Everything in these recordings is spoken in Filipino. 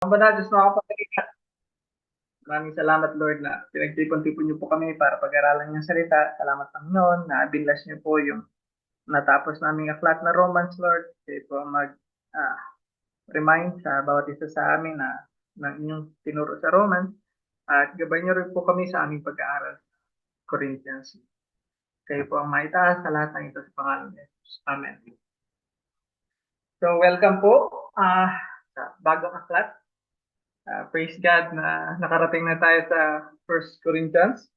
Mga banal, Diyos mga kapatid, maraming salamat Lord na pinagtipon-tipon niyo po kami para pag-aralan niyong salita. Salamat Panginoon na binlas niyo po yung natapos naming aklat na Romans Lord. Kayo po mag-remind sa bawat isa sa amin na ng inyong tinuro sa Romans at gabay niyo rin po kami sa aming pag-aaral sa Corinthians. Kayo po ang maitaas sa lahat ng ito sa pangalan ni Jesus. Amen. So welcome po sa bagong aklat. Praise God na nakarating na tayo sa First Corinthians.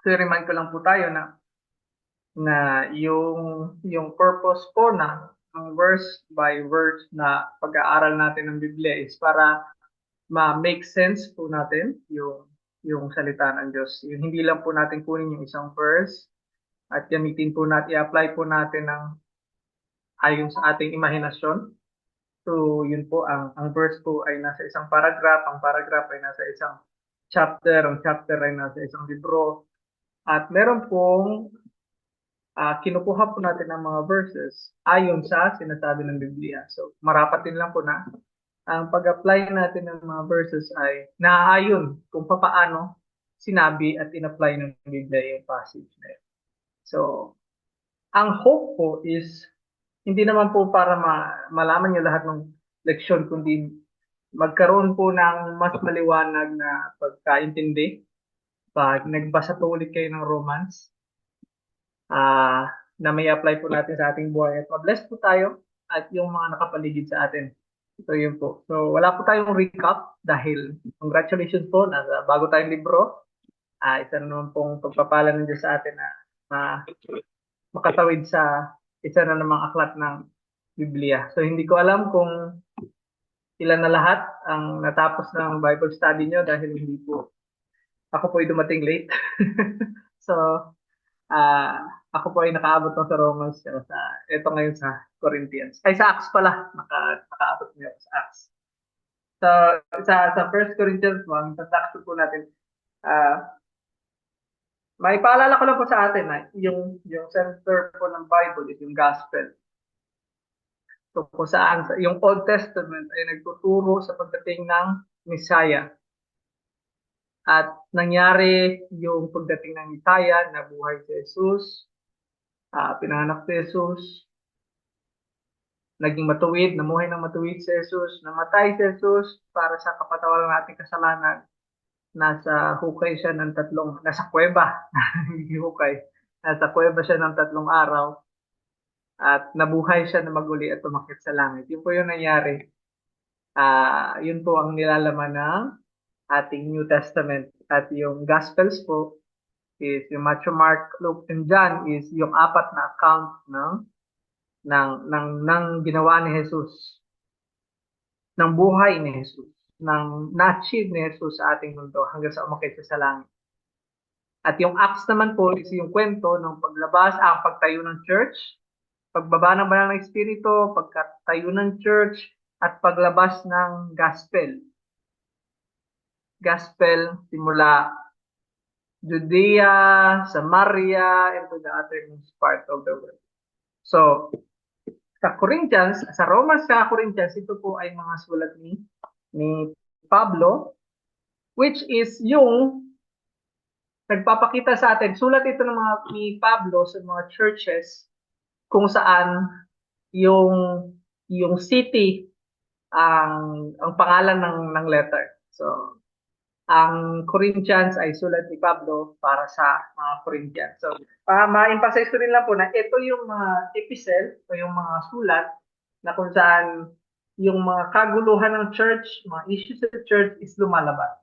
So remind ko lang po tayo na yung purpose po na ang verse by verse na pag-aaral natin ng Biblia is para ma-make sense po natin yung salita ng Diyos. Yung hindi lang po natin kunin yung isang verse at gamitin po natin, i-apply po natin ayon sa ating imahinasyon. So, yun po, ang verse po ay nasa isang paragraph, ang paragraph ay nasa isang chapter, ang chapter ay nasa isang libro. At meron pong kinukuha po natin ng mga verses ayon sa sinasabi ng Biblia. So, marapat din lang po na ang pag-apply natin ng mga verses ay naaayon kung paano sinabi at in-apply ng Biblia yung passage na yun. So, ang hope po is hindi naman po para malaman niyo lahat ng leksyon, kundi magkaroon po ng mas maliwanag na pagkaintindi pag nagbasa po ulit kayo ng Romans na may apply po natin sa ating buhay at mabless po tayo at yung mga nakapaligid sa atin. So yun po. So wala po tayong recap dahil congratulations po, nasa bago tayong libro. Isa na naman pong pagpapala ng Diyos sa atin na makatawid sa isa na namang aklat ng Biblia. So hindi ko alam kung ilan na lahat ang natapos ng Bible study nyo dahil hindi po ako po ay dumating late. So ako po ay nakaabot ng sa Romans sa ito ngayon sa Corinthians. Ay sa Acts pala, nakaabot niyo sa Acts. So sa First Corinthians 1, sa po natin may paalala ko lang po sa atin na yung center po ng Bible is yung gospel. So kung saan yung Old Testament ay nagtuturo sa pagdating ng Messiah. At nangyari yung pagdating ng Messiah, nabuhay si Jesus, pinanganak si Jesus, naging matuwid, namuhay ng matuwid si Jesus, namatay si Jesus para sa kapatawaran ng ating kasalanan. Nasa hukay siya ng nasa kuweba, hindi hukay, nasa kuweba siya ng 3 araw. At nabuhay siya na maguli at tumakyat sa langit. Yun po yung nangyari. Yun po ang nilalaman ng ating New Testament. At yung Gospels po is yung Matthew, Mark, Luke, and John is yung 4 na account ng ginawa ni Jesus. Ng buhay ni Jesus. Ng na-achieve ni Jesus sa ating mundo hanggang sa umakyat siya sa langit. At yung Acts naman po is yung kwento ng paglabas, ang pagtayo ng church, pagbaba ng banal na espiritu, pagkatayo ng church, at paglabas ng gospel. Gospel simula Judea, Samaria, and to the uttermost part of the world. So, sa Corinthians, sa Romans sa Corinthians, ito po ay mga sulat ni Pablo, which is yung nagpapakita sa atin, sulat ito ng mga ni Pablo sa mga churches kung saan yung city ang pangalan ng letter. So, ang Corinthians ay sulat ni Pablo para sa mga Corinthians. So, ma-emphasize ko rin lang po na ito yung mga epistle o yung mga sulat na kung saan yung mga kaguluhan ng church, mga issues sa church is lumalabas.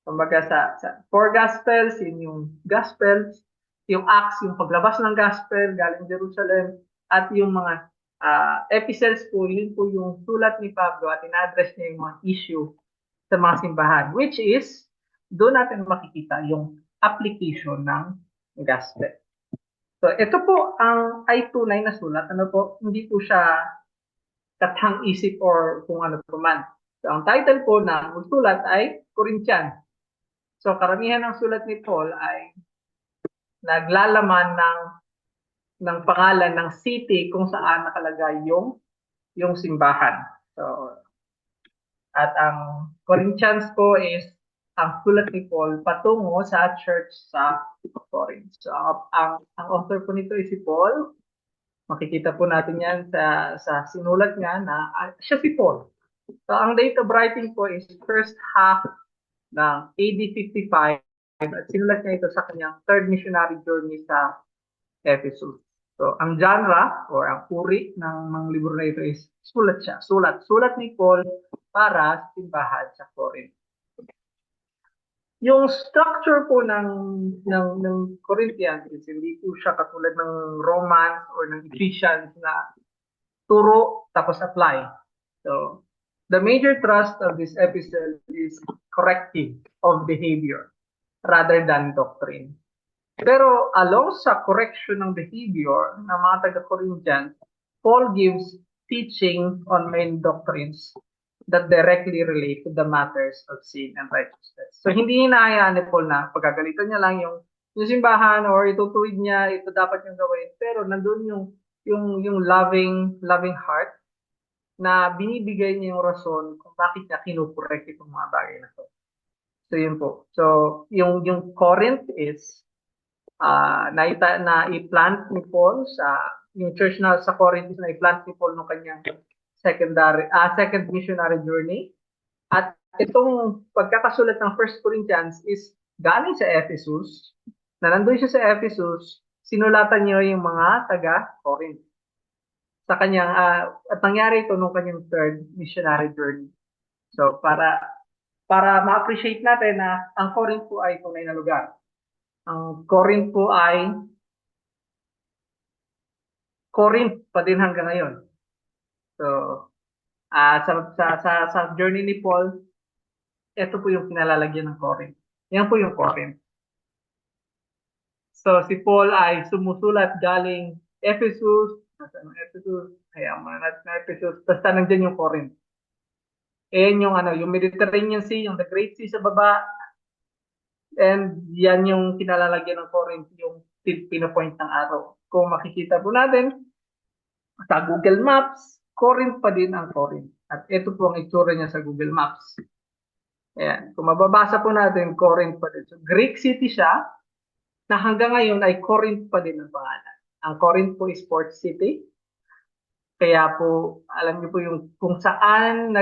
Kumbaga sa 4 Gospels, yung Gospels, yung Acts, yung paglabas ng Gospel galing Jerusalem, at yung mga epistles po, yun po yung sulat ni Pablo at ina-address niya yung mga issue sa mga simbahan, which is doon natin makikita yung application ng gospel. So, ito po ang ay tunay na sulat. Ano po? Hindi po siya kathang-isip or kung ano po man. So, ang title po ng sulat ay Corinthian. So, karamihan ng sulat ni Paul ay naglalaman ng pangalan ng city kung saan nakalagay yung simbahan. So, At ang Corinthians po is ang sulat ni Paul patungo sa church sa Corinth. So ang author po nito is si Paul. Makikita po natin yan sa sinulat niya na siya si Paul. So ang date of writing po is first half ng AD 55 at sinulat niya ito sa kanyang third missionary journey sa Ephesus. So ang genre or ang uri ng mga libro na ito is sulat siya. Sulat ni Paul para sa simbahan sa Corinth. Yung structure po ng Corinthians is hindi po siya katulad ng Romans or ng Ephesians na turo tapos apply. So, the major thrust of this episode is corrective of behavior rather than doctrine. Pero along sa correction ng behavior ng mga taga-Corinthians, Paul gives teaching on main doctrines that directly relate to the matters of sin and righteousness. So hindi hinahayaan ni Paul na pagagalitan niya lang yung simbahan or itutuwid niya, ito dapat yung gawin. Pero nandun yung loving heart na binibigay niya yung rason kung bakit niya kinukorek itong mga bagay na to. So yun po. So yung Corinth is na i-plant ni Paul yung church na sa Corinth na i-plant ni Paul ng kanyang second missionary journey. At itong pagkakasulat ng 1 Corinthians is galing sa Ephesus, na nandun siya sa Ephesus, sinulatan niya yung mga taga-Corinth. Sa kanyang, at nangyari ito nung kanyang third missionary journey. So, para ma-appreciate natin na ang Corinth po ay tunay na lugar. Ang Corinth po ay Corinth pa din hanggang ngayon. So, sa journey ni Paul, ito po yung pinalalagyan ng Corinth. Yan po yung Corinth. So, si Paul ay sumusulat galing Ephesus, hayaan mo na Ephesus, basta nandiyan yung Corinth. Ayan yung Mediterranean Sea, yung the Great Sea sa baba, and yan yung kinalalagyan ng Corinth, yung pinopoint ng araw. Kung makikita po natin, sa Google Maps, Corinth pa din ang Corinth. At ito po ang itsura niya sa Google Maps. Ayan. Kung mababasa po natin, Corinth pa din. So, Greek city siya, na hanggang ngayon ay Corinth pa din ang pangalan. Ang Corinth po is port city. Kaya po, alam niyo po yung kung saan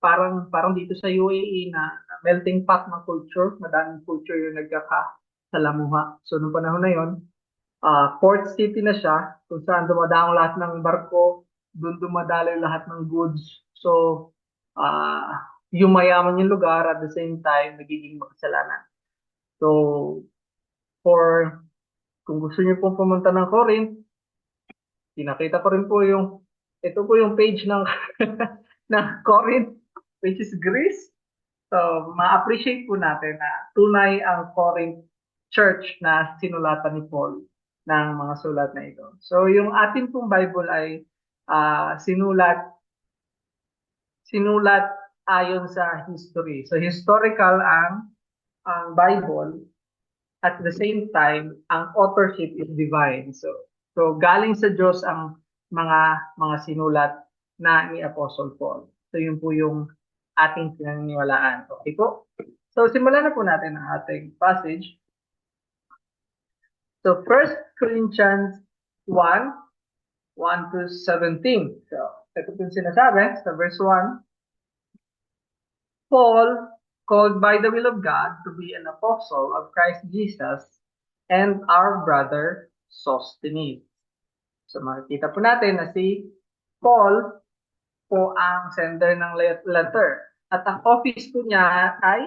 parang dito sa UAE na melting pot ng culture, madaming culture yung nagkakasalamuha. So, noong panahon na yon, port city na siya, kung saan dumadaang lahat ng barko, doon dumadalo lahat ng goods. So, yumayaman yung lugar at the same time, nagiging makasalanan. So, kung gusto niyo pong pumunta ng Corinth, pinakita ko rin po ito po yung page ng ng Corinth, which is Greece. So, ma-appreciate po natin na tunay ang Corinth church na sinulatan ni Paul ng mga sulat na ito. So, yung ating pong Bible ay sinulat ayon sa history. So, historical ang Bible. At the same time, ang authorship is divine. So galing sa Diyos ang mga sinulat na ni Apostle Paul. So yun po yung ating pinaniniwalaan. Okay po? So simulan na po natin ang ating passage. So 1 Corinthians 1:1 to 17. So ito po yung sinasabi sa verse 1. Paul, called by the will of God to be an apostle of Christ Jesus, and our brother Sosthenes. So makikita po natin na si Paul po ang sender ng letter. At ang office po niya ay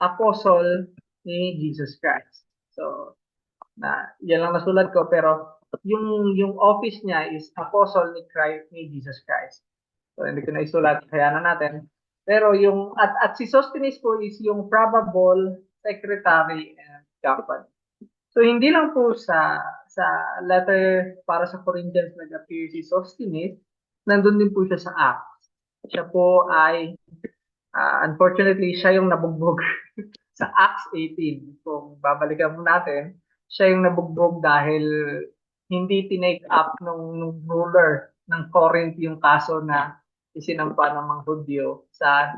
apostle ni Jesus Christ. So, yan lang nasulat ko, pero yung office niya is apostle ni Jesus Christ. So, hindi ko na isulat, kaya na natin. Pero at si Sosthenes po is yung probable secretary and company. So hindi lang po sa letter para sa Corinthians nag-appear si Sosthenes, nandun din po siya sa Acts. Siya po ay unfortunately siya yung nabugbog sa Acts 18. Kung babalikan mo natin, siya yung nabugbog dahil hindi tinake up nung ruler ng Corinth yung kaso na isinampa ng mga Hudyo sa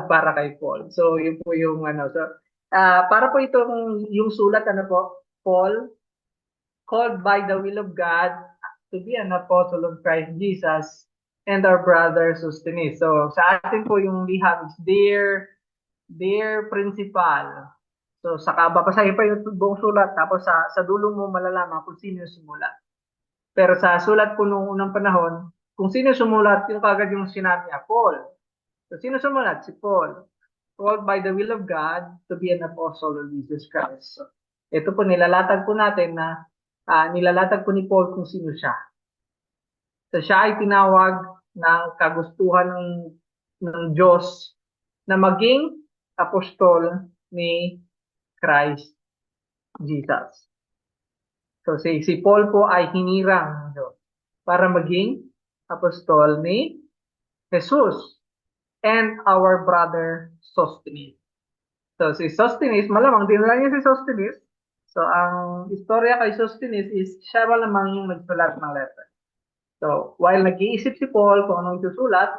para kay Paul. So yun po yung ano. So para po itong yung sulat ano po, Paul called by the will of God to be an apostle of Christ Jesus and our brother Sosthenes. So sa atin po yung liham is dear principal. So saka babasahin pa yung buong sulat tapos sa dulo mo malalaman kung sino yung sumulat. Pero sa sulat po nung unang panahon, kung sino sumulat, yung kagad yung sinabi niya, Paul. So sino sumulat? Si Paul. Called by the will of God to be an apostle of Jesus Christ. So, ito po, nilalatag po natin na nilalatag po ni Paul kung sino siya. So siya ay tinawag ng kagustuhan ng Diyos na maging apostol ni Christ Jesus. So si Paul po ay hinirang ng Diyos para maging apostol ni Jesus and our brother Sosthenes. So si Sosthenes, malamang dinala niya si Sosthenes. So ang istorya kay Sosthenes is siya malamang yung nagsulat ng letter. So while nag-iisip si Paul kung anong isusulat,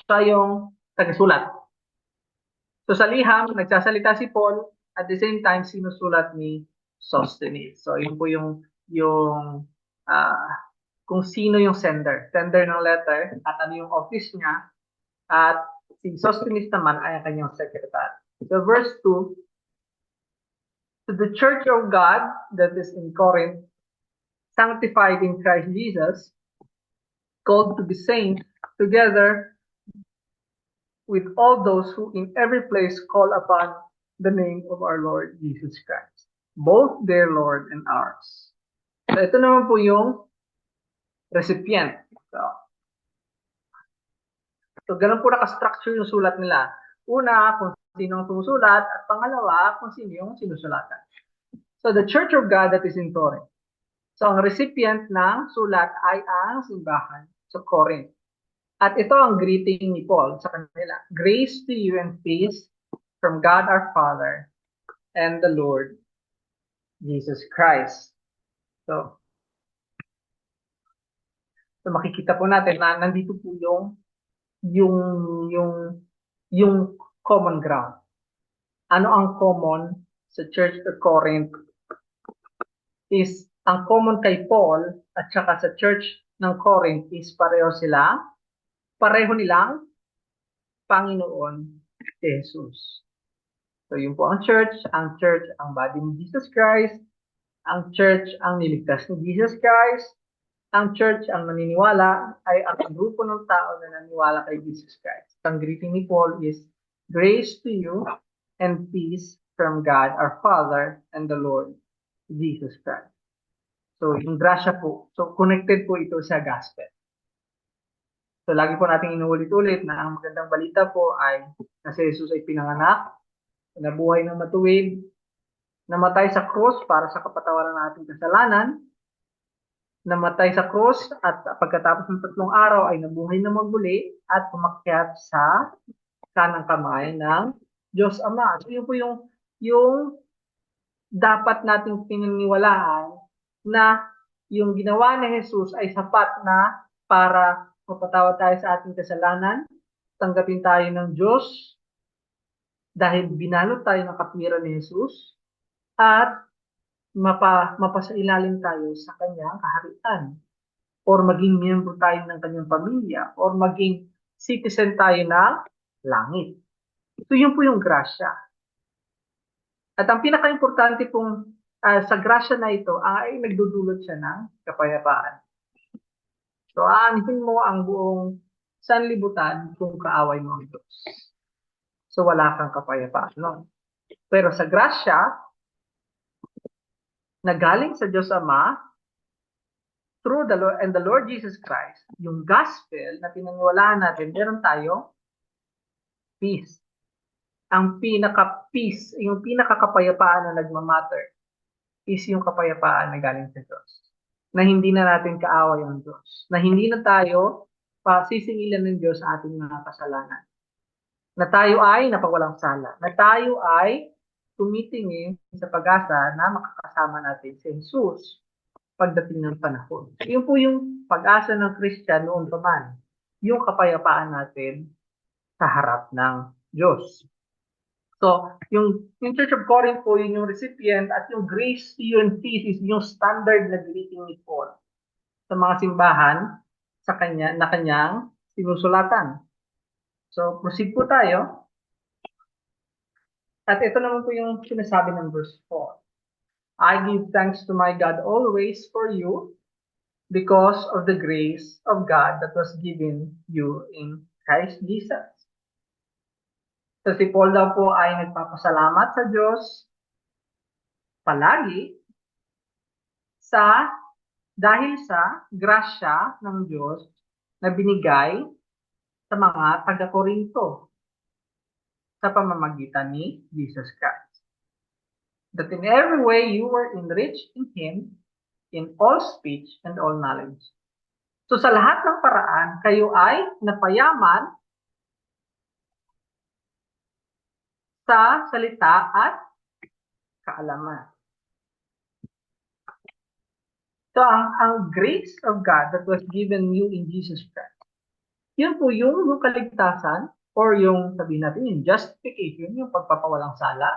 siya yung tagasulat. So sa liham, nagsasalita si Paul at the same time sinusulat ni Sosthenes. So yun po yung uh, kung sino yung sender ng letter at ano yung office niya at si Sosthenes naman ay ang kanyang secretary. So verse 2, to the church of God that is in Corinth, sanctified in Christ Jesus, called to be saints, together with all those who in every place call upon the name of our Lord Jesus Christ, both their Lord and ours. So ito naman po yung recipient. So ganun po naka-structure yung sulat nila. Una, kung sino ang sumusulat, at pangalawa, kung sino yung sinusulatan. So the Church of God that is in Corinth. So ang recipient ng sulat ay ang simbahan sa Corinth. At ito ang greeting ni Paul sa kanila. Grace to you and peace from God our Father and the Lord Jesus Christ. So makikita po natin na nandito po yung yung common ground. Ano ang common sa Church of Corinth is ang common kay Paul at saka sa Church ng Corinth is pareho nilang Panginoon si Jesus. So yun po ang church ang body ni Jesus Christ, ang church ang niligtas ni Jesus Christ, ang church ang naniniwala ay ang grupo ng tao na naniniwala kay Jesus Christ. Ang greeting ni Paul is, grace to you and peace from God our Father and the Lord Jesus Christ. So yung grasya po, so connected po ito sa gospel. So lagi po nating inuulit-ulit na ang magandang balita po ay na si Jesus ay pinanganak, nabuhay ng matuwid, namatay sa cross para sa kapatawaran ng ating kasalanan, namatay sa cross at pagkatapos ng 3 araw ay nabuhay na magmuli at umakyat sa kanang kamay ng Diyos Ama. So yun po yung dapat nating pininiwalaan na yung ginawa ni Jesus ay sapat na para mapatawad tayo sa ating kasalanan, tanggapin tayo ng Diyos dahil binalot tayo ng katwiran ni Jesus at mapasailalim tayo sa kanyang kaharian or maging miyembro tayo ng kanyang pamilya or maging citizen tayo ng langit. So yun po yung grasya. At ang pinaka-importante pong sa grasya na ito ay nagdudulot siya ng kapayapaan. So aanhin mo ang buong sanlibutan kung kaaway mo ang Diyos. So wala kang kapayapaan. No? Pero sa grasya, na galing sa Diyos Ama, through the Lord and the Lord Jesus Christ, yung gospel na pinaniwalaan natin, meron tayo peace. Ang pinaka-peace, yung pinaka-kapayapaan na nagmamatter is yung kapayapaan na galing sa Diyos. Na hindi na natin kaaway ang Diyos. Na hindi na tayo sisingilan ng Diyos sa ating mga kasalanan. Na tayo ay napagwalang sala. Na tayo ay tumitingin sa pag-asa na makakasama natin si Jesus pagdating ng panahon. Yun po yung pag-asa ng Christian noon pa man, yung kapayapaan natin sa harap ng Diyos. So, yung Church of Corinth po, yun yung recipient, at yung grace to you and peace is yung standard na greeting ni Paul sa mga simbahan sa kanya, na kanyang sinusulatan. So, proceed po tayo. At ito naman po yung sinasabi ng verse 4. I give thanks to my God always for you because of the grace of God that was given you in Christ Jesus. So si Paul daw po ay nagpapasalamat sa Diyos palagi dahil sa grasya ng Diyos na binigay sa mga taga-Korinto sa pamamagitan ni Jesus Christ. That in every way you were enriched in Him in all speech and all knowledge. So sa lahat ng paraan, kayo ay napayaman sa salita at kaalaman. So ang grace of God that was given you in Jesus Christ, yun po yung kaligtasan or yung sabihin natin yung justification, yung pagpapawalang sala,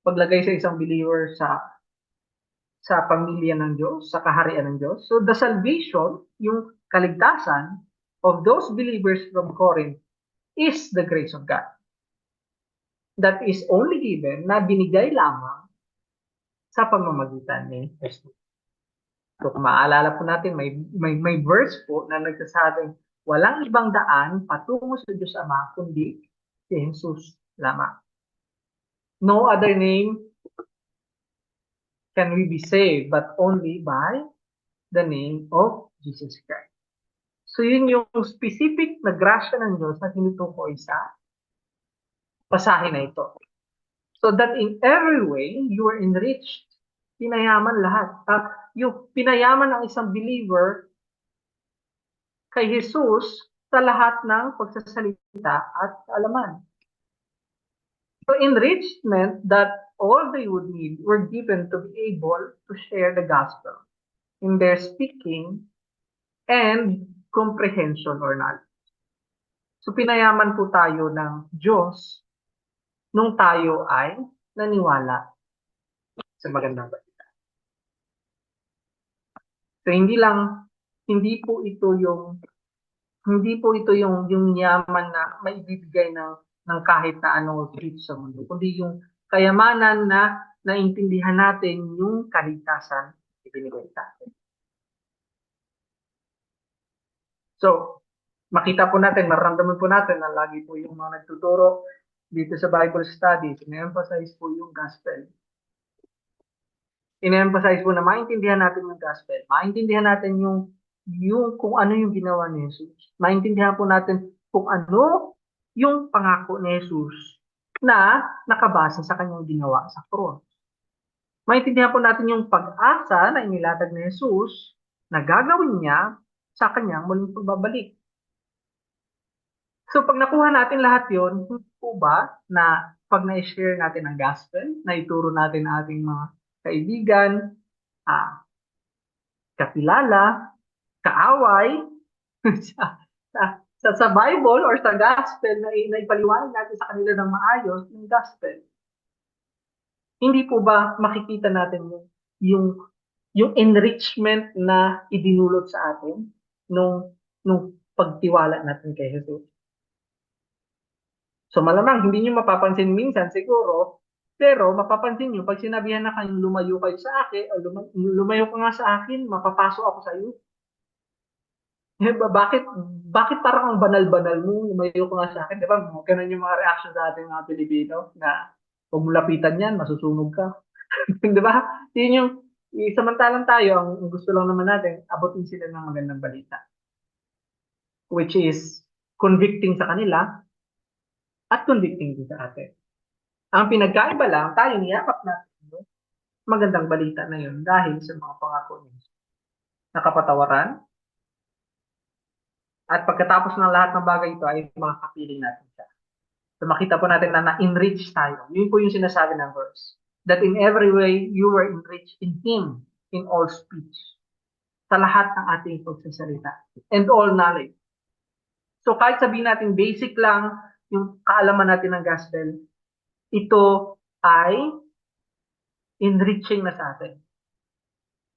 paglagay sa isang believer sa pamilya ng Diyos, sa kaharian ng Diyos. So the salvation, yung kaligtasan of those believers from Corinth is the grace of God. That is only given, na binigay lamang sa pamamagitan ni Jesus. So kung maaalala po natin, may verse po na nagsasabing, walang ibang daan patungo sa Diyos Ama, kundi si Jesus lamang. No other name can we be saved, but only by the name of Jesus Christ. So yun yung specific na grasya ng Diyos na tinutukoy sa pasahe na ito. So that in every way, you are enriched. Pinayaman lahat. Yung pinayaman ng isang believer kay Jesus sa lahat ng pagsasalita at kaalaman. So enrichment that all they would need were given to be able to share the gospel in their speaking and comprehension or knowledge. So pinayaman po tayo ng Diyos nung tayo ay naniwala sa magandang balita. So hindi po ito yung yaman na maibibigay ng kahit na anong dito sa mundo, kundi yung kayamanan na naintindihan natin yung kaligtasan ibinigay sa atin. So, makita po natin, maramdaman po natin na lagi po yung mga nagtuturo dito sa Bible studies, ina-emphasize po yung gospel. Ina-emphasize po na maintindihan natin yung gospel, maintindihan natin yung kung ano yung ginawa ni Jesus. Maintindihan po natin kung ano yung pangako ni Jesus na nakabase sa kanyang ginawa sa cross. Maintindihan po natin yung pag-asa na inilatag ni Jesus na gagawin niya sa kanyang muling pagbabalik. So pag nakuha natin lahat yon, po ba na pag na-share natin ang gospel, na ituro natin ang ating mga kaibigan, kakilala, kaaway, sa Bible or sa gospel na ipaliwanag natin sa kanila ng maayos yung gospel. Hindi po ba makikita natin yung enrichment na idinulot sa atin nung pagtiwala natin kay Jesus? So malamang hindi niyo mapapansin minsan siguro, pero mapapansin niyo pag sinabihan na kayong lumayo kayo sa akin, o lumayo ka nga sa akin, mapapasok ako sa iyo. Bakit parang ang banal-banal mo, lumayo ka nga sa akin, di ba? Ganun yung mga reaction sa ating mga Pilipino na huwag mo lapitan yan, masusunog ka. Di ba? Yun yung, samantalang tayo, ang gusto lang naman natin, abutin sila ng magandang balita. Which is convicting sa kanila at convicting din sa atin. Ang pinagkaiba lang, tayo niyakap natin magandang balita na yun dahil sa mga pangako niya. Nakapatawaran, at pagkatapos ng lahat ng bagay ito ay makakapiling natin siya. So makita po natin na na-enrich tayo. Yun po yung sinasabi ng verse. That in every way, you were enriched in Him in all speech sa lahat ng ating pagsasalita and all knowledge. So kahit sabihin natin basic lang yung kaalaman natin ng gospel, ito ay enriching na sa atin.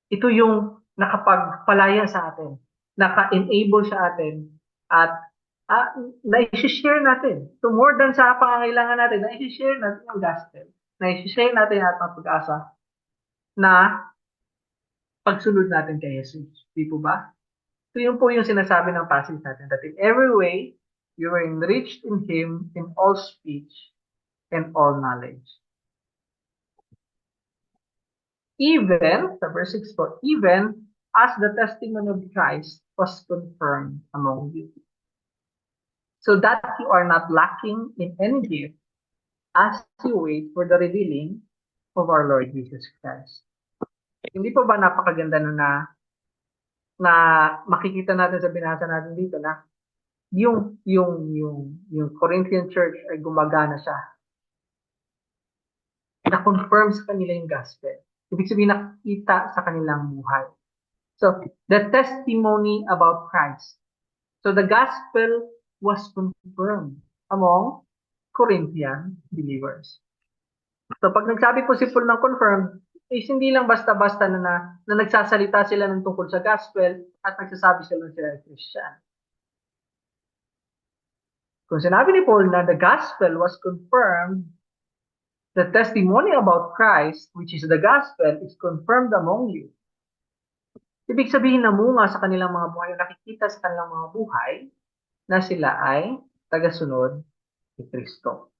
Ito yung nakapagpalaya sa atin, naka-enable sa atin, at na-share natin. So more than sa pangangailangan natin, na-share natin yung gospel, na-share natin at pag-asa na pagsunod natin kay Jesus. Di po ba? So yun po yung sinasabi ng passage natin, that in every way, you were enriched in Him in all speech and all knowledge. Even, sa verse 6 po, even as the testimony of Christ was confirmed among you. So that you are not lacking in any gift as you wait for the revealing of our Lord Jesus Christ. Hindi po ba napakaganda na makikita natin sa binasa natin dito na yung Corinthian church ay gumagana siya. Na-confirm sa kanila yung gospel. Ibig sabihin nakita sa kanilang buhay. So, the testimony about Christ. So, the gospel was confirmed among Corinthian believers. So, pag nagsabi po si Paul ng confirmed, is hindi lang basta-basta na nagsasalita sila ng tungkol sa gospel at nagsasabi sila ay Christian. Kung sinabi ni Paul na the gospel was confirmed, the testimony about Christ, which is the gospel, is confirmed among you. Ibig sabihin namunga sa kanilang mga buhay, nakikita sa kanilang mga buhay na sila ay tagasunod ni Kristo.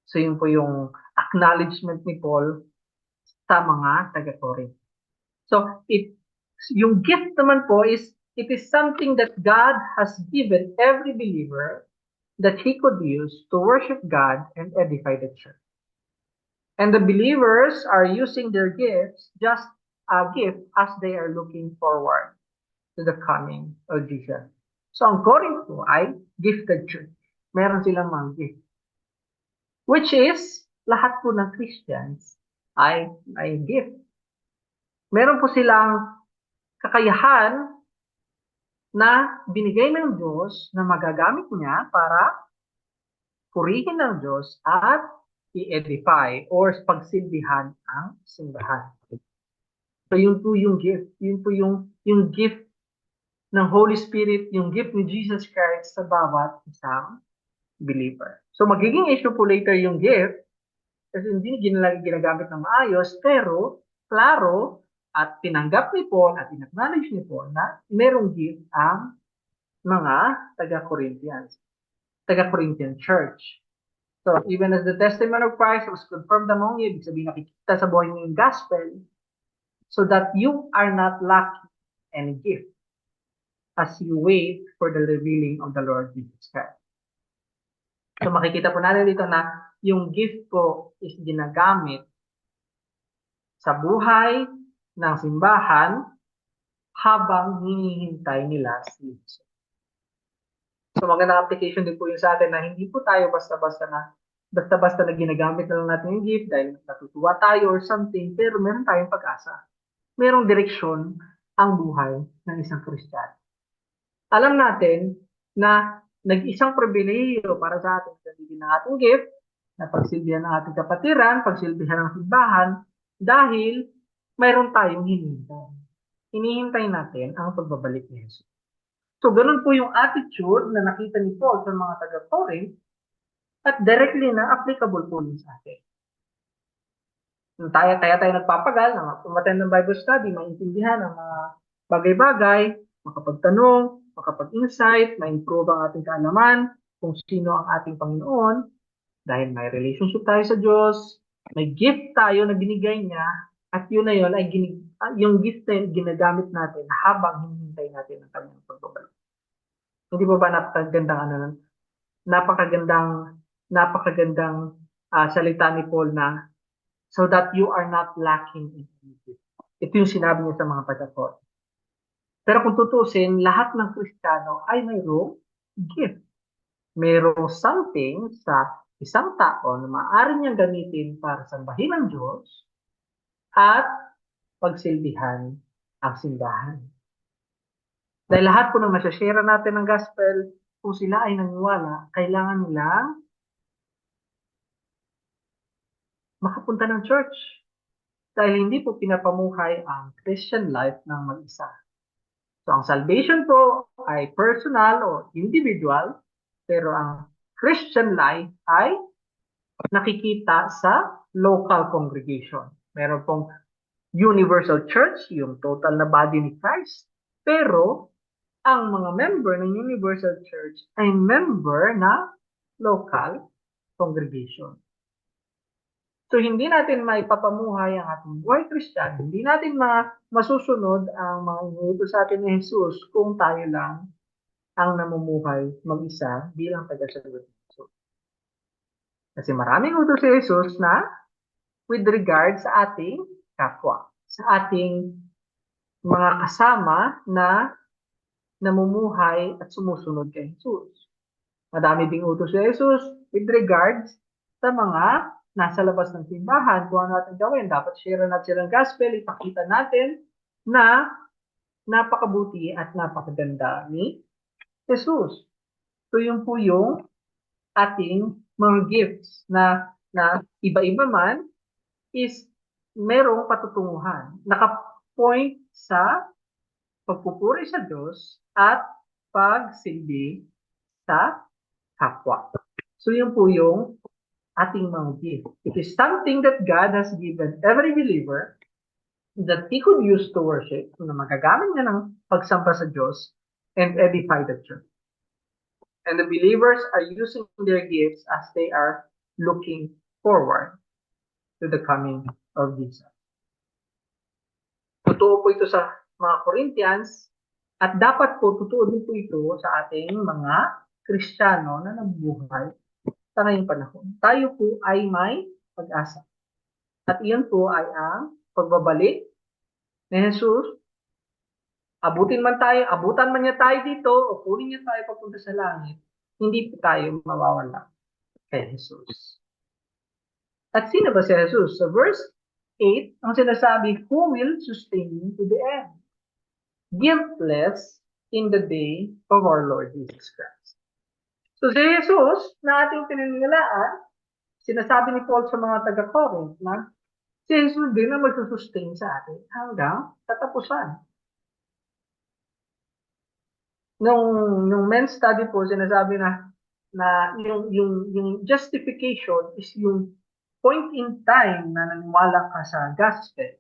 So yun po yung acknowledgement ni Paul sa mga taga-Corinth. So yung gift naman po is, it is something that God has given every believer that he could use to worship God and edify the church. And the believers are using their gifts just a gift as they are looking forward to the coming of Jesus. So ang Corinth po ay gifted church. Meron silang mga gift. Which is, lahat po ng Christians ay gift. Meron po silang kakayahan na binigay ng Diyos na magagamit niya para purihin ng Diyos at i-edify or pagsilbihan ang simbahan. So yun po yung gift. Yun po yung gift ng Holy Spirit, yung gift ni Jesus Christ sa bawat isang believer. So magiging issue po later yung gift kasi hindi ginagamit ng maayos, pero klaro at tinanggap ni Paul at in-acknowledge ni Paul na merong gift ang mga taga-Corinthian church. So even as the testimony of Christ was confirmed among you, ibig sabihin nakikita sa buhay niyo yung gospel, so that you are not lacking any gift as you wait for the revealing of the Lord Jesus Christ. So makikita po natin dito na yung gift po is ginagamit sa buhay ng simbahan habang hinihintay nila si Jesus. So magandang application din po yung sa atin na hindi po tayo basta-basta na ginagamit na lang natin yung gift dahil natutuwa tayo or something, pero meron tayong pag-asa. Merong direksyon ang buhay ng isang Kristiyano. Alam natin na nag-isang pribilehiyo para sa atin sa bigyan ng ating gift, na pagsilbihan ng ating kapatiran, pagsilbihan ng simbahan, dahil mayroon tayong hinihintay. Hinihintay natin ang pagbabalik ni Jesus. So, ganun po yung attitude na nakita ni Paul sa mga taga-Corinth at directly na applicable po yun sa atin. Kaya tayo nagpapagal na umattend ng Bible study, maintindihan ang mga bagay-bagay, makapagtanong, makapag-insight, ma-improve ang ating kaalaman kung sino ang ating Panginoon dahil may relationship tayo sa Diyos, may gift tayo na binigay niya at yun na yun ay yung gift na yun, ginagamit natin habang hinihintay natin ang kanyang pagbabalik. Hindi ba napakagandang salita ni Paul na so that you are not lacking in anything. Ito yung sinabi niya sa mga taga-Corinth. Pero kung tutusin, lahat ng Kristiyano ay mayroong gift. Mayroong something sa isang tao na maaari niyang gamitin para sambahin ang Diyos at pagsilbihan ang simbahan. Dahil lahat po ng nasa-share natin ng gospel, kung sila ay naniwala, kailangan nilang makapunta ng church. Dahil hindi po pinapamuhay ang Christian life ng mag-isa. So, ang salvation po ay personal o individual, pero ang Christian life ay nakikita sa local congregation. Meron pong universal church, yung total na body ni Christ, pero ang mga member ng universal church ay member na local congregation. So, hindi natin maipapamuhay ang ating buhay Christian, hindi natin masusunod ang mga inuutos sa atin ni Jesus kung tayo lang ang namumuhay mag-isa bilang tagasagot ni Jesus. Kasi maraming utos si Jesus na with regard sa ating kapwa, sa ating mga kasama na namumuhay at sumusunod kay Jesus. Madami ding utos si Jesus with regards sa mga nasa labas ng simbahan. Kung ano natin gawin, dapat share natin ang gospel, ipakita natin na napakabuti at napakaganda ni Jesus. So yun po yung ating mga gifts na iba-iba man is merong patutunguhan. Naka-point sa pagpupuri sa Diyos at pagsilbi sa kapwa. So yun po yung ating mga gift. It is something that God has given every believer that he could use to worship, na magagamit niya ng pagsamba sa Diyos and edify the church. And the believers are using their gifts as they are looking forward to the coming of Jesus. Totoo po ito sa mga Corinthians at dapat po totoo din po ito sa ating mga Kristiyano na nabubuhay sa ngayong panahon. Tayo po ay may pag-asa. At iyon po ay ang pagbabalik ni Jesus. Abutan man niya tayo dito o kunin niya tayo papunta sa langit, hindi po tayo mawawala kay Jesus. At sino ba si Jesus? Sa verse 8, ang sinasabi, who will sustain you to the end? Guiltless in the day of our Lord Jesus Christ. So si Jesus na ating pininiwalaan, sinasabi ni Paul sa mga taga-Corinth na si Jesus din ang magsusustain sa atin hanggang katapusan. Nung men's study po, sinasabi na yung justification is yung point in time na naniwala ka sa gospel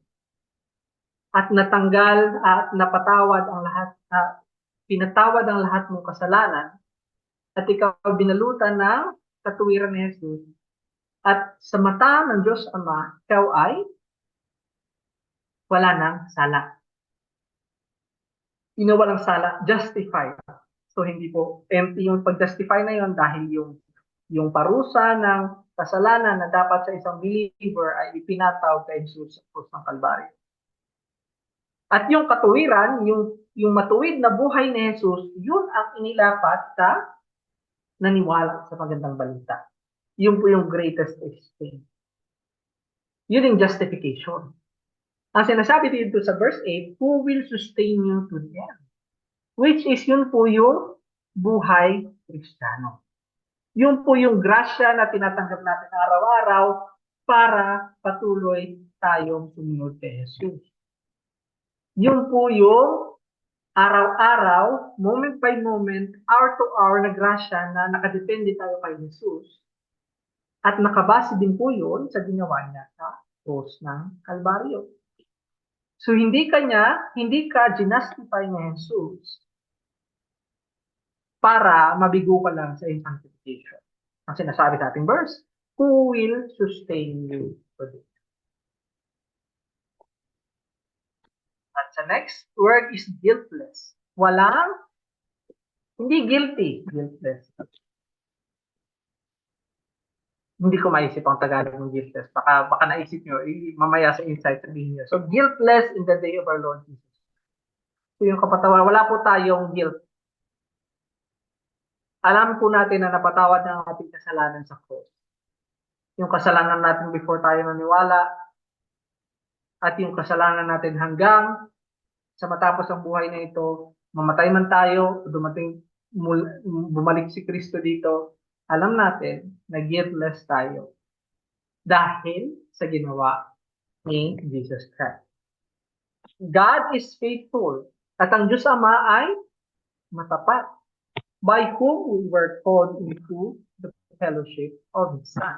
at natanggal at napatawad ang lahat, pinatawad ang lahat mong kasalanan at ikaw binalutan ng katuwiran ni Jesus. At sa mata ng Diyos Ama, ikaw ay wala ng sala. Walang sala, justified. So hindi po empty yung pag-justify na yon dahil yung parusa ng kasalanan na dapat sa isang believer ay ipinatawag kay Jesus sa krus ng Kalbaryo. At yung katuwiran, yung matuwid na buhay ni Jesus, yun ang inilapat sa naniwala sa magandang balita. Yun po yung greatest thing. Yun yung justification. Ang sinasabi dito sa verse 8, who will sustain you to the end? Which is yun po yung buhay Kristiyano. Yun po yung grasya na tinatanggap natin araw-araw para patuloy tayong sumunod kay Jesus. Yun po yung araw-araw, moment by moment, hour to hour na grasya na nakadepende tayo kay Jesus. At nakabase din po yun sa ginawa niya sa cross ng Kalbaryo. So hindi ka ginastify ni Jesus para mabigo ka lang sa iyong sanctification. Ang sinasabi sa ating verse, who will sustain you today? At sa next word is guiltless. Hindi guilty, guiltless. Hindi ko maisip ang Tagalog ng guiltless. Baka naisip nyo, mamaya sa insight sabihin nyo. So, guiltless in the day of our Lord Jesus. So, yung kapatawan, wala po tayong guilt. Alam po natin na napatawad ng ating kasalanan sa cross. Yung kasalanan natin before tayo naniwala, at yung kasalanan natin hanggang sa matapos ang buhay na ito, mamatay man tayo, bumalik si Kristo dito, alam natin na guiltless tayo dahil sa ginawa ni Jesus Christ. God is faithful at ang Diyos Ama ay matapat, by whom we were called into the fellowship of His Son.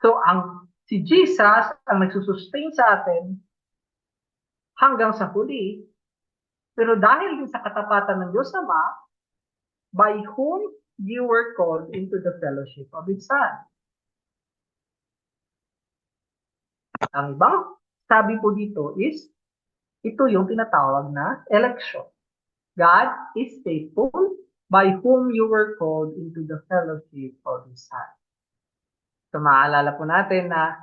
So, si Jesus ang nagsusustain sa atin hanggang sa huli, pero dahil din sa katapatan ng Diyos Ama, by whom you were called into the fellowship of His Son. Ang ibang sabi po dito is, ito yung tinatawag na election. God is faithful, by whom you were called into the fellowship of His Son. So maalala po natin na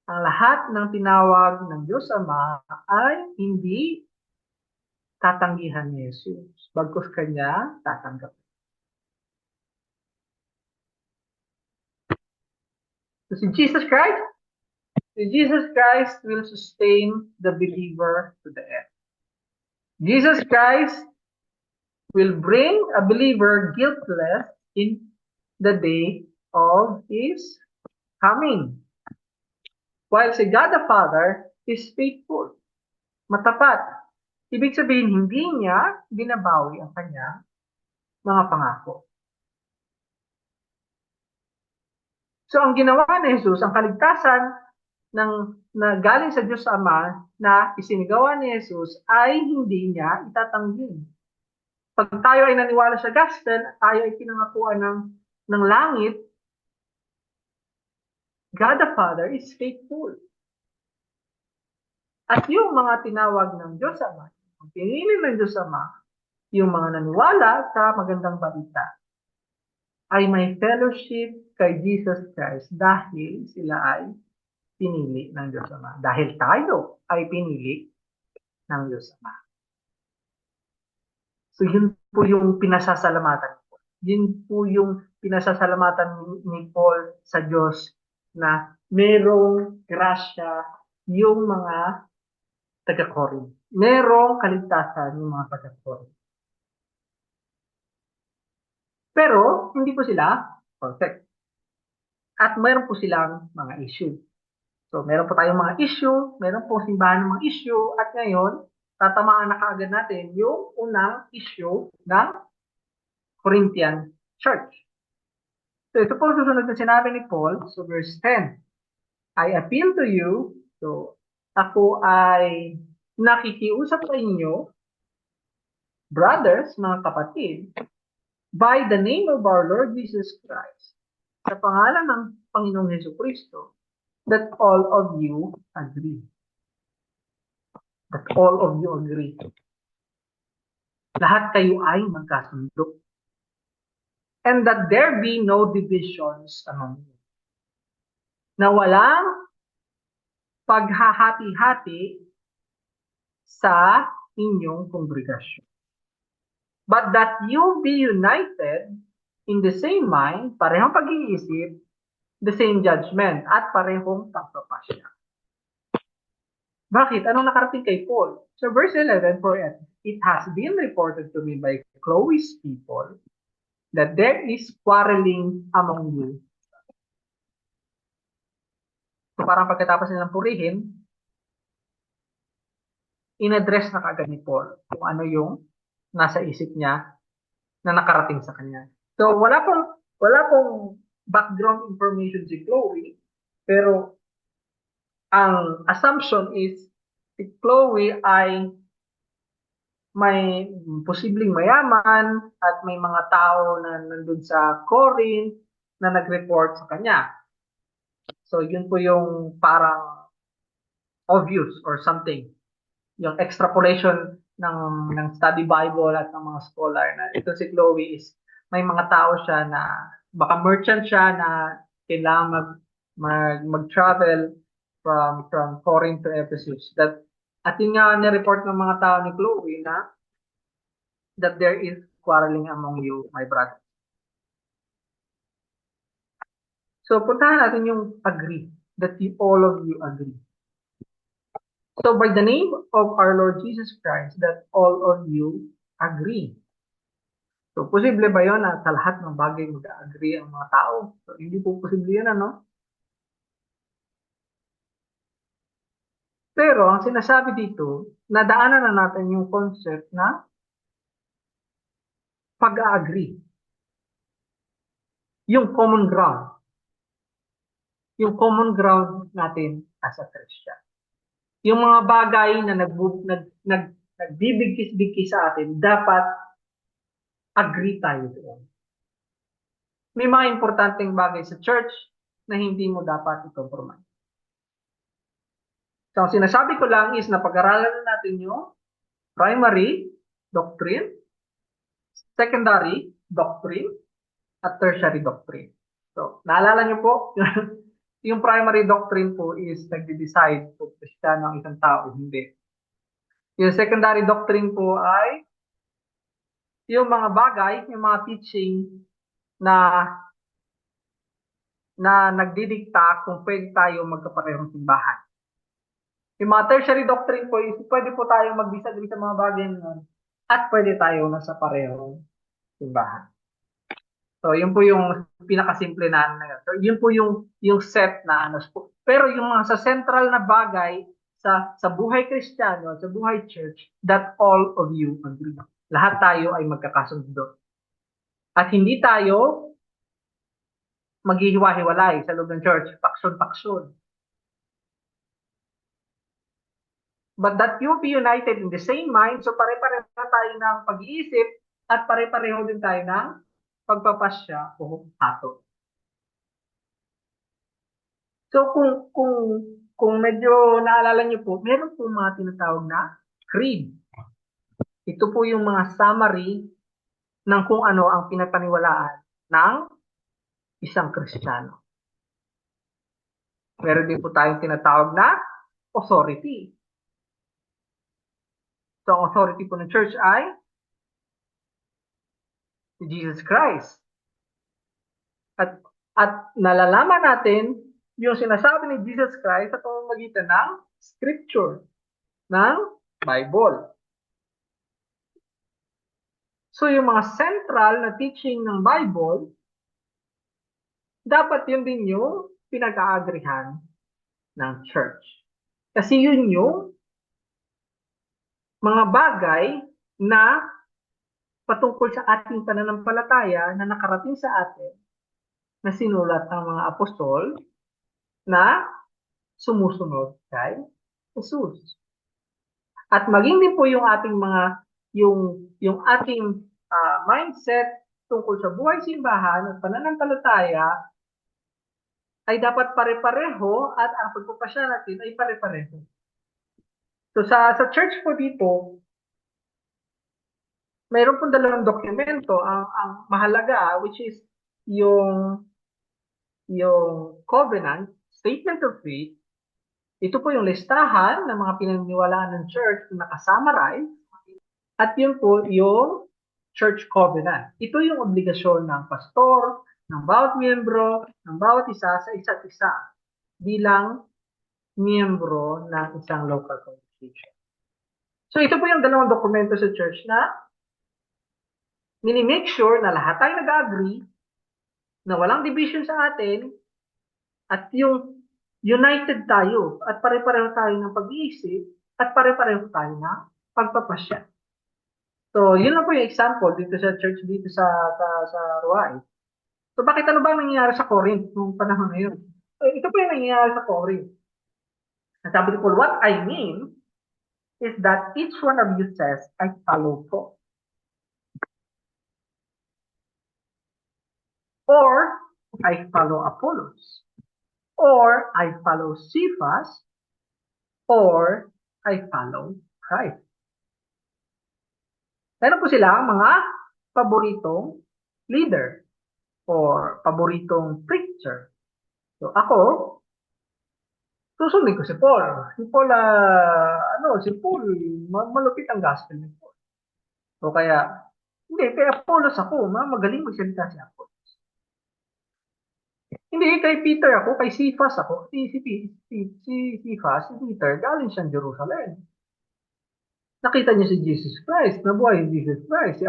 ang lahat ng tinawag ng Diyos Ama ay hindi tatanggihan ni Jesus. Bagkus Kanya tatanggap. So si Jesus Christ will sustain the believer to the end. Jesus Christ will bring a believer guiltless in the day of His coming. While si God the Father is faithful, matapat. Ibig sabihin, hindi niya binabawi ang kanyang mga pangako. So ang ginawa ni Jesus, ang kaligtasan na galing sa Diyos Ama na isinigawa ni Jesus ay hindi niya itatanggi. Pag tayo ay naniwala sa gospel, tayo ay pinangakuan ng langit, God the Father is faithful. At yung mga tinawag ng Diyos Ama, ang pinili ng Diyos Ama, yung mga naniwala sa magandang balita, ay may fellowship kay Jesus Christ dahil sila ay pinili ng Diyos Ama. Dahil tayo ay pinili ng Diyos Ama. So yun po yung pinasasalamatan ko. Yun po yung pinasasalamatan ni Paul sa Diyos na merong grasya yung mga taga-Corinth. Merong kaligtasan yung mga taga-Corinth. Pero hindi po sila perfect. At meron po silang mga issue. So meron po tayong mga issue, meron po simbahan ng mga issue, at ngayon, tatamaan na kaagad natin yung unang issue ng Corinthian Church. So ito po susunod na sinabi ni Paul, so verse 10. I appeal to you, so ako ay nakikiusap sa inyo, brothers, mga kapatid, by the name of our Lord Jesus Christ, sa pangalan ng Panginoong Hesus Kristo, that all of you agree. That all of you agree. Lahat kayo ay magkasundo. And that there be no divisions among you. Na walang paghahati-hati sa inyong kongregasyon. But that you be united in the same mind, parehong pag-iisip, the same judgment, at parehong pagpapasya. Bakit? Anong nakarating kay Paul? So verse 11, for it has been reported to me by Chloe's people that there is quarreling among you. So parang pagkatapos nilang purihin, in-address na kaagad ni Paul kung ano yung nasa isip niya na nakarating sa kanya. So wala pong background information si Chloe, pero ang assumption is si Chloe ay may posibleng mayaman at may mga tao na nandun sa Corinth na nag-report sa kanya. So yun po yung parang obvious or something. Yung extrapolation ng study Bible at ng mga scholar na ito si Chloe is may mga tao siya na baka merchant siya na kailangan mag-travel from Corinth to Ephesus. At yun nga ni-report ng mga tao ni Chloe na that there is quarreling among you, my brother. So puntahan natin yung agree, that all of you agree. So by the name of our Lord Jesus Christ, that all of you agree. So posible ba yun na sa lahat ng bagay mag-agree ang mga tao? So hindi po posible yun, ano? Pero ang sinasabi dito, nadaanan na natin yung concept na pag-agree. Yung common ground. Yung common ground natin as a Christian. Yung mga bagay na nagbibigkis-bigkis sa atin, dapat agree tayo doon. May mga importanteng bagay sa church na hindi mo dapat i-compromise. So, ang sinasabi ko lang is na pag-aralan natin yung primary doctrine, secondary doctrine, at tertiary doctrine. So, naalala niyo po, yung primary doctrine po is nagde-decide kung Kristiyano ang isang tao o hindi. Yung secondary doctrine po ay yung mga bagay, yung mga teaching na nagdidikta kung pwede tayo magkaparehong simbahan. Yung mga tertiary doctrine po is pwede po tayong mag-disagree sa mga bagay nun at pwede tayo nasa parehong simbahan. So, yun po yung pinakasimple na ano. So, yun po yung set na ano. Pero yung mga sa central na bagay sa buhay Kristiyano, sa buhay church, that all of you agree. Lahat tayo ay magkakasundo. At hindi tayo maghihiwa-hiwalay sa loob ng church, paksyon-paksyon. But that you be united in the same mind, so pare-pareho na tayo ng pag-iisip at pare-pareho din tayo ng pagpapasya o hato. So kung medyo naalala niyo po, meron po mga tinatawag na creed. Ito po yung mga summary ng kung ano ang pinapaniwalaan ng isang Kristiyano. Meron din po tayong tinatawag na authority. So, ang authority po ng church ay si Jesus Christ. At nalalaman natin yung sinasabi ni Jesus Christ sa pamamagitan ng scripture, ng Bible. So, yung mga central na teaching ng Bible, dapat yun din yung pinag-aagrihan ng church. Kasi yun yung mga bagay na patungkol sa ating pananampalataya na nakarating sa atin na sinulat ng mga apostol na sumusunod kay Jesus. At maging din po yung ating yung ating mindset tungkol sa buhay simbahan at pananampalataya ay dapat pare-pareho at ang pagpapasya natin ay pare-pareho. So sa church po dito, mayroon pong dalawang dokumento ang mahalaga, which is yung covenant, statement of faith. Ito po yung listahan ng mga pinaniniwalaan ng church na nakasummarize. At yun po yung church covenant. Ito yung obligasyon ng pastor, ng bawat miyembro, ng bawat isa sa isa't isa bilang miyembro ng isang local congregation. So ito po yung dalawang dokumento sa church na mini-make sure na lahat tayo nag-agree, na walang division sa atin, at yung united tayo, at pare-pareho tayo ng pag-iisip, at pare-pareho tayo ng pagpapasya. So, yun lang po yung example dito sa church, dito sa Ruay. So, bakit ano ba nangyayari sa Corinth nung panahon na yun? So, ito po yung nangyayari sa Corinth. Sabi ko, what I mean is that each one of you says, I follow Paul. Or, I follow Apollos. Or, I follow Cephas. Or, I follow Christ. Meron po sila mga paboritong leader or paboritong preacher. So ako, susundin ko si Paul. Si Paul, malupit ang gospel ni Paul. O kaya, hindi, kaya Apollos ako, magaling magsalita si Apollos. Hindi, kay Peter ako, kay Cephas ako. Si Cephas, si Peter, galing siyang Jerusalem. Nakita niya si Jesus Christ, nabuhay si Jesus Christ. Si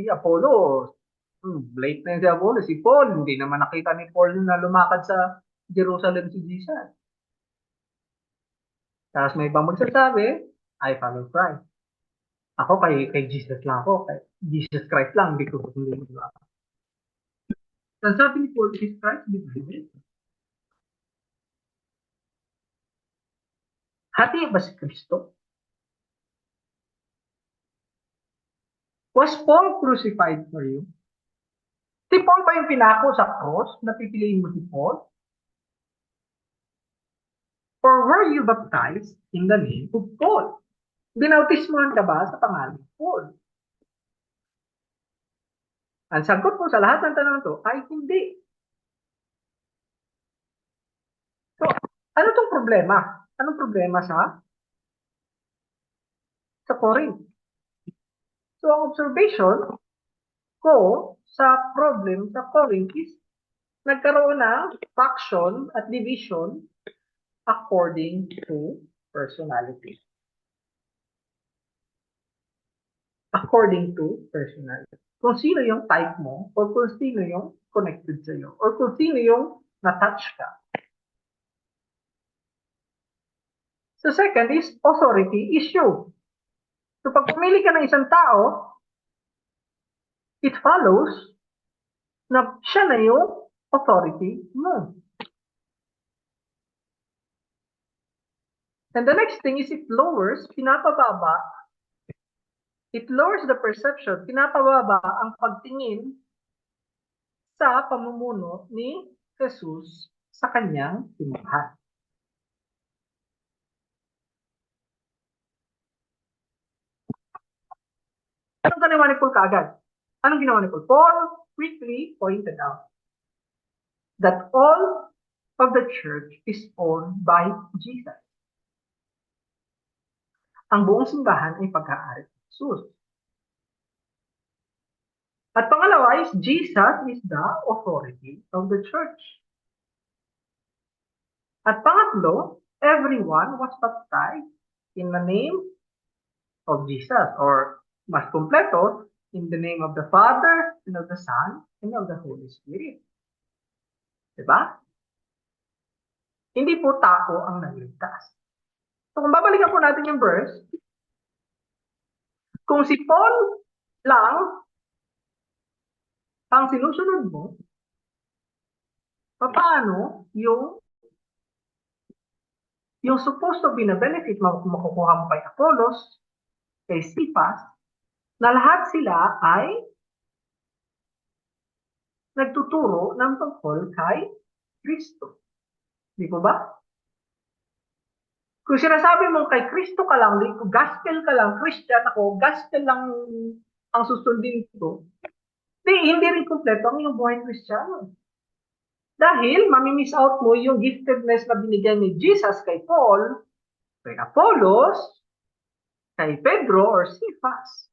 Apollo, late na yun si Apollo. Si Paul, hindi naman nakita ni Paul na lumakad sa Jerusalem si Jesus. Tapos may ibang magsasabi, I follow Christ. Ako kay Jesus lang ako. Kay Jesus Christ lang, hindi ko diba? Ang sabi ni Paul, is Christ divided? Hati ba si Kristo? Was Paul crucified for you? Si Paul pa yung pinako sa cross? Napipiliin mo si Paul? Or were you baptized in the name of Paul? Binautismohan ka ba sa pangalan ng Paul? Ang sagot mo sa lahat ng tanong to ay hindi. So, ano tong problema? Anong problema sa Corinth? So, ang observation ko sa problem sa Corinth is nagkaroon ng faction at division according to personality. According to personality. Kung sino yung type mo, or kung sino yung connected sa'yo, or kung sino yung na-touch ka. So second is authority issue. So pag pumili ka ng isang tao, it follows na siya na yung authority mo. And the next thing is it lowers the perception, pinapababa ang pagtingin sa pamumuno ni Jesus sa kanyang tinuhan. Anong ginawa ni Paul kaagad? Anong ginawa ni Paul? Paul quickly pointed out that all of the church is owned by Jesus. Ang buong simbahan ay pag-aari ng Jesus. At pangalawa is Jesus is the authority of the church. At pangatlo, everyone was baptized in the name of Jesus, or mas kompleto, in the name of the Father, and of the Son, and of the Holy Spirit. Diba? Hindi po tao ang nagligtas. So kung babalikan po natin yung verse, kung si Paul lang ang sinusunod mo, paano yung supposed to be na benefit makukuha mo kay Apollos, kay Cephas, na lahat sila ay nagtuturo ng tungkol kay Kristo. Di po ba? Kung sinasabi mo kay Kristo ka lang, gospel ka lang, Christian ako, gospel lang ang susundin ko, hindi rin kompleto ang iyong buhay Kristiyano. Dahil mamimiss out mo yung giftedness na binigay ni Jesus kay Paul, kay Apollos, kay Pedro or Cephas.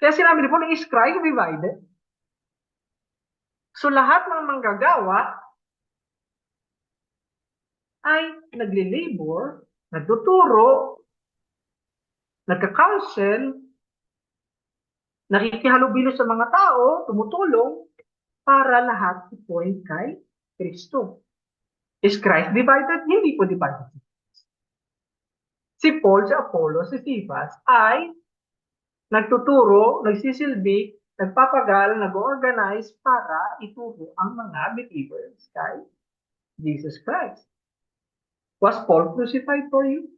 Kaya sinabi ni Paul, is Christ divided? So lahat ng manggagawa ay nagli-labor, nagtuturo, nagka-counsel, nakikihalubilo sa mga tao, tumutulong, para lahat i-point kay Kristo. Is Christ divided? Hindi po divided. Si Paul, si Apollo, si Cephas ay nagtuturo, nagsisilbi, nagpapagal, nag-organize para ituro ang mga believers kay Jesus Christ. Was Paul crucified for you?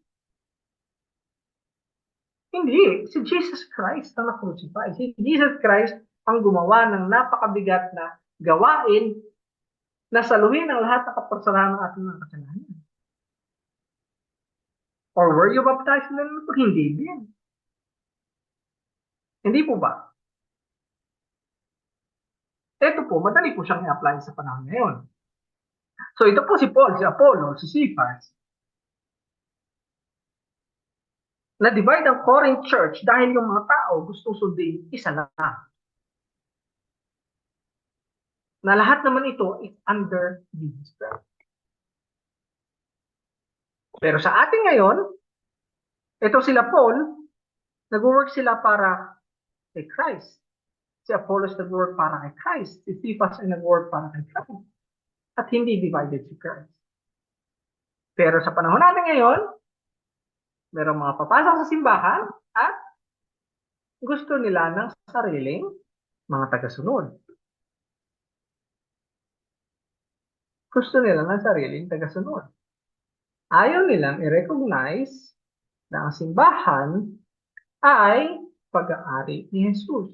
Hindi. Si Jesus Christ ang na-crucify. Si Jesus Christ ang gumawa ng napakabigat na gawain na saluhin ang lahat ng kaparsalanan ng ating mga kasalanan. Or were you baptized in the name of? Hindi din. Hindi po ba? Ito po, madali po siyang i-apply sa panahon ngayon. So ito po si Paul, si Apollo, si Cephas. Na-divide ang Corinth Church dahil yung mga tao gustong sundin isa lang. Na lahat naman ito is under Jesus Christ. Pero sa atin ngayon, ito sila Paul, nag-work sila para kay Christ. Si Apollos nag-work para kay Christ. Si Cephas ay nag-work para kay Christ. At hindi divided si Christ. Pero sa panahon natin ngayon, merong mga papasok sa simbahan at gusto nila ng sariling mga tagasunod. Gusto nila ng sariling tagasunod. Ayaw nilang i-recognize na ang simbahan ay pag-aari ni Jesus.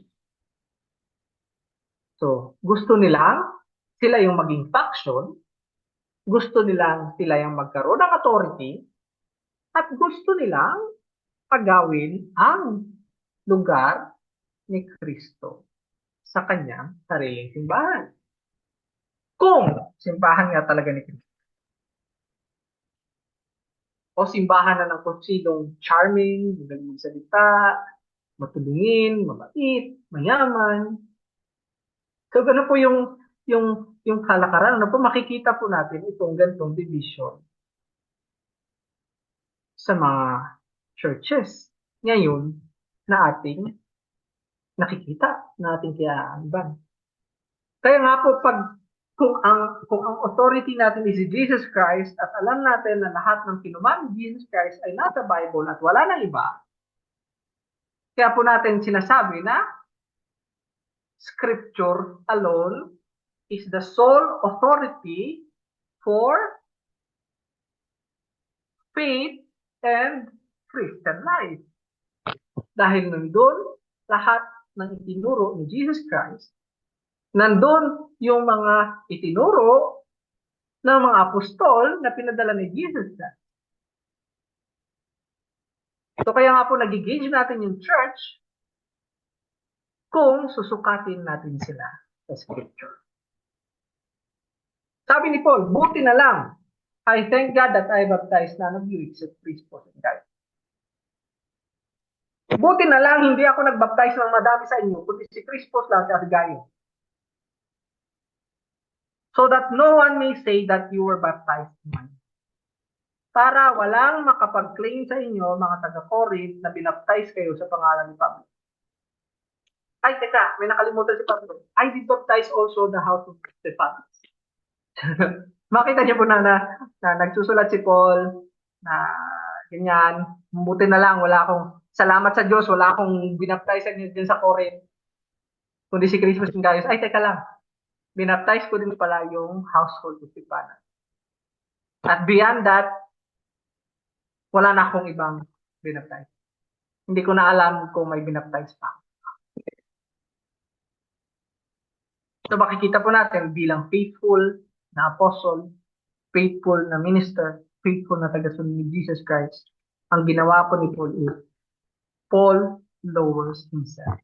So, gusto nilang sila yung maging faction, gusto nilang sila yung magkaroon ng authority, at gusto nilang pagawin ang lugar ni Kristo sa kanyang sariling simbahan. Kung simbahan nga talaga ni Kristo. O simbahan na ng kung sinong charming, magaling magsalita, matulungin, mabait, mayaman. So, gano'n po yung kalakaran. Ano po, makikita po natin itong ganitong division sa mga churches ngayon na ating nakikita, na ating kinaaniban. Kaya nga po, kung ang authority natin is Jesus Christ at alam natin na lahat ng kinuman ni Jesus Christ ay nasa Bible at wala nang iba, kaya po natin sinasabi na Scripture alone is the sole authority for faith and Christian life. Dahil nandun lahat ng itinuro ni Jesus Christ, nandun yung mga itinuro ng mga apostol na pinadala ni Jesus Christ. So kaya nga po nag-engage natin yung church kung susukatin natin sila sa Scripture. Sabi ni Paul, buti na lang, I thank God that I baptized none of you except Crispus and Gaius. Buti na lang, hindi ako nagbaptize ng madami sa inyo, kundi si Crispus lang at si Gaius. So that no one may say that you were baptized in mine. Para walang makapag-claim sa inyo, mga taga-Corinth, na binaptize kayo sa pangalan ni Pablo. Ay, teka, may nakalimutan si Pablo. I did baptize also the house of Stephanas. Makita niyo po na nagsusulat si Paul na ganyan, buti na lang, wala akong, salamat sa Diyos, wala akong binaptize din sa Corinth, kundi si Crispus and Gaius. Ay, teka lang, binaptize ko din pala yung household of Stephanas. At beyond that, wala na akong ibang binaptize. Hindi ko na alam kung may binaptize pa. So makikita po natin bilang faithful na apostle, faithful na minister, faithful na tagasunod ni Jesus Christ, ang ginawa po ni Paul is, Paul lowers himself.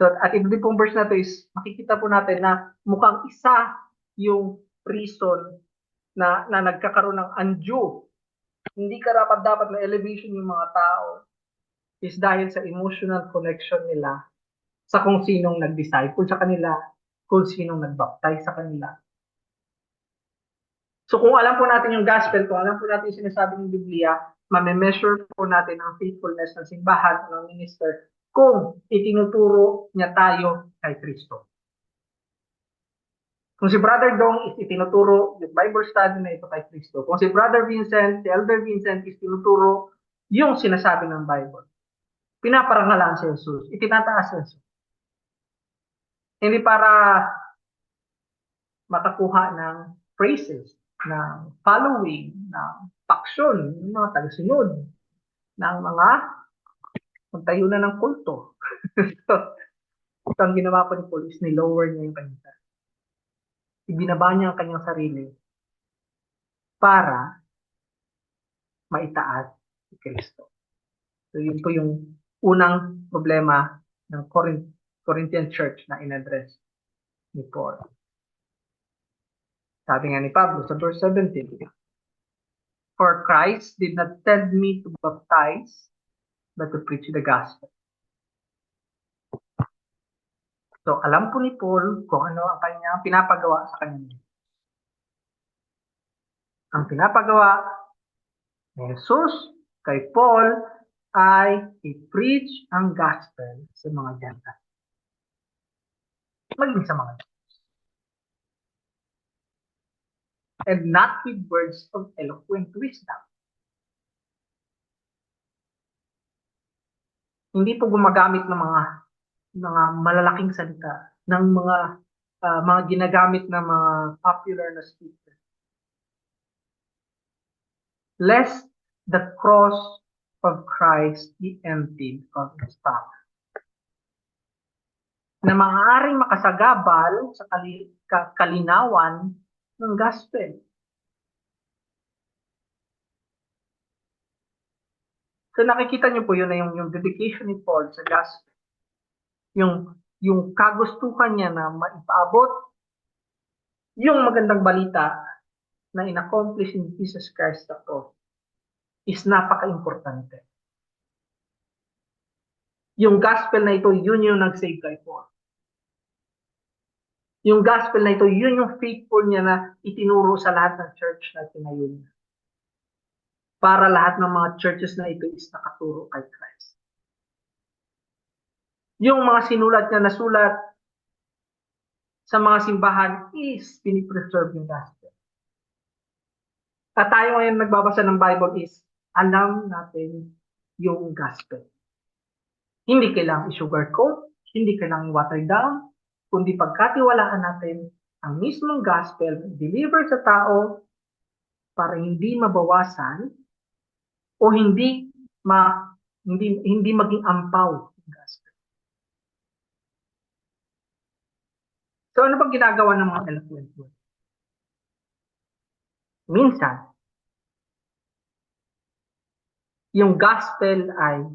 So, at ito din pong verse na to is, makikita po natin na mukhang isa yung reason na nagkakaroon ng undue, hindi karapat-dapat na elevation yung mga tao is dahil sa emotional connection nila sa kung sinong nag-disciple sa kanila, kung sinong nag-baptize sa kanila. So kung alam po natin yung gospel, kung alam po natin yung sinasabi ng Biblia, mame-measure po natin ang faithfulness ng simbahan o ng minister kung itinuturo niya tayo kay Kristo. Kung si Brother Dong is itinuturo yung Bible study na ito kay Kristo, kung si Brother Vincent, si Elder Vincent is tinuturo yung sinasabi ng Bible, pinaparangalan si Jesus, itinataas si Jesus. Hindi para makakuha ng praises, ng following, ng faction, ng mga tagasunod, ng mga magtayo na ng kulto. So, ito ang ginawa po ni Paul is nilower niya yung kanyang sarili. Ibinaba niya ang kanyang sarili para maitaas si Kristo. So, yun po yung unang problema ng Corinthian church na in-address ni Paul. Sabi nga ni Pablo sa verse 17, for Christ did not send me to baptize, but to preach the gospel. So, alam po ni Paul kung ano ang kanyang pinapagawa sa kanya. Ang pinapagawa ni Jesus kay Paul ay i-preach ang gospel sa mga Gentiles. Maging sa mga Gentiles. And not with words of eloquent wisdom. Hindi po gumagamit ng mga malalaking salita, ng mga ginagamit na mga popular na speaker. Lest the cross of Christ be emptied of its power. Na maaaring makasagabal sa kalinawan ng gospel. So nakikita niyo po yun na yung dedication ni Paul sa gospel. Yung kagustuhan niya na maipaabot yung magandang balita na in-accomplish in Jesus Christ the cross is napaka-importante. Yung gospel na ito, yun yung nag-save kay Paul. Yung gospel na ito, yun yung faithful niya na itinuro sa lahat ng church na tinayo niya. Para lahat ng mga churches na ito is nakaturo kay Christ. Yung mga sinulat niya na sulat sa mga simbahan is pinipreserve yung gospel. At tayo ngayon nagbabasa ng Bible is alam natin yung gospel. Hindi kailangang i-sugarcoat, hindi kailangang i-water down, kundi pagkatiwalaan natin ang mismong gospel deliver sa tao para hindi mabawasan o hindi maging ampaw ang gospel. So ano bang ginagawa ng mga eloquent words? Minsan, yung gospel ay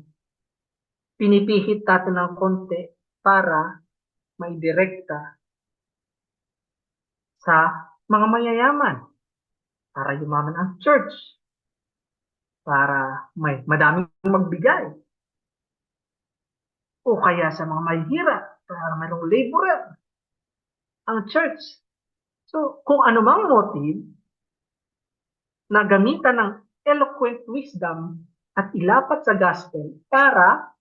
pinipihit natin ng konti para may direkta sa mga mayayaman, para yumaman ang church, para may madaming magbigay, o kaya sa mga mahihirap, para mayroong laborer ang church. So, kung ano mang motive na gamitan ng eloquent wisdom at ilapat sa gospel para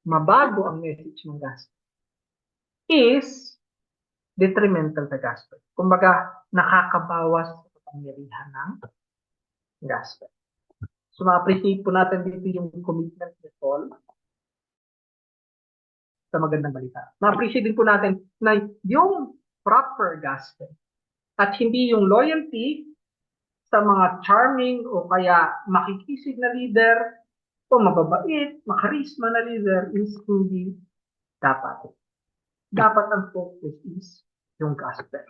mabago ang message ng gospel is detrimental sa gospel. Kumbaga, nakakabawas sa kapangyarihan ng gospel. So, ma-appreciate po natin dito yung commitment ni Paul sa magandang balita. Ma-appreciate din po natin na yung proper gospel at hindi yung loyalty sa mga charming o kaya makikisig na leader o mababait, makarisma na leader is hindi dapat. Dapat ang focus is yung gospel.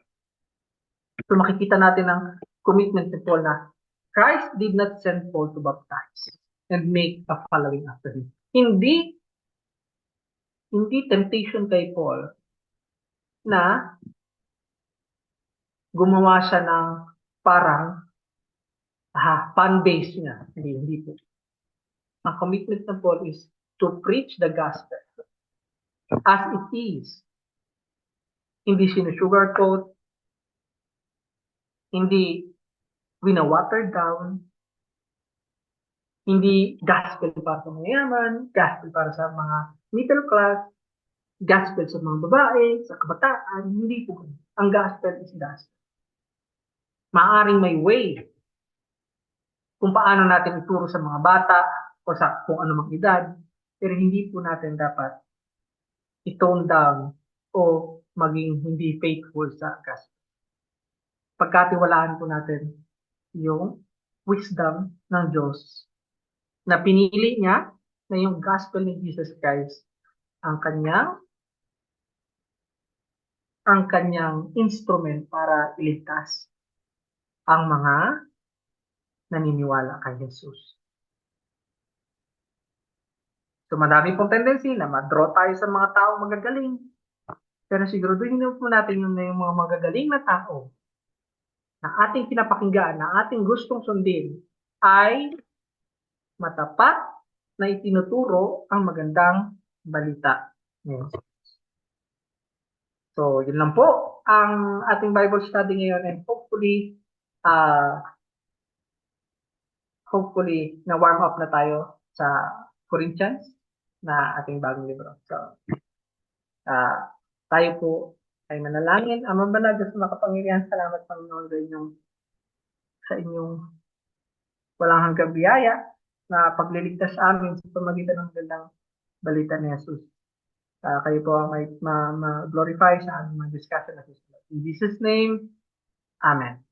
So makikita natin ang commitment ni Paul na Christ did not send Paul to baptize and make a following after him. Hindi temptation kay Paul na gumawa siya ng parang fan-base niya. Hindi po. Ang commitment ng Paul is to preach the gospel as it is. Hindi sinusugarcoat, hindi wina-water down, hindi gospel para sa mayaman, gospel para sa mga middle class, gospel sa mga babae, sa kabataan, hindi po. Ang gospel is gospel. Maaring may way kung paano natin ituro sa mga bata o sa kung ano mang edad, pero hindi po natin dapat i-tone down o maging hindi faithful sa gospel. Pagkatiwalaan po natin yung wisdom ng Diyos na pinili niya na yung gospel ni Jesus Christ ang kanyang instrument para iligtas ang mga naniniwala kay Jesus. So madami pong tendency na ma-draw tayo sa mga tao magagaling. Pero siguraduhin po natin yung mga magagaling na tao na ating pinapakinggan, na ating gustong sundin ay matapat na itinuturo ang magandang balita. Yes. So, yun lang po ang ating Bible study ngayon, and uh, hopefully na warm up na tayo sa Corinthians na ating bagong libro. So, tayo po ay manalangin. Amang banal, Diyos na makapangyarihan, salamat Panginoon sa inyong walang hanggang biyaya na pagliligtas sa amin sa pamagitan ng gandang balita ni Jesus. Kayo po ang may ma-glorify sa aming mga discussion na susunod. In Jesus' name, Amen.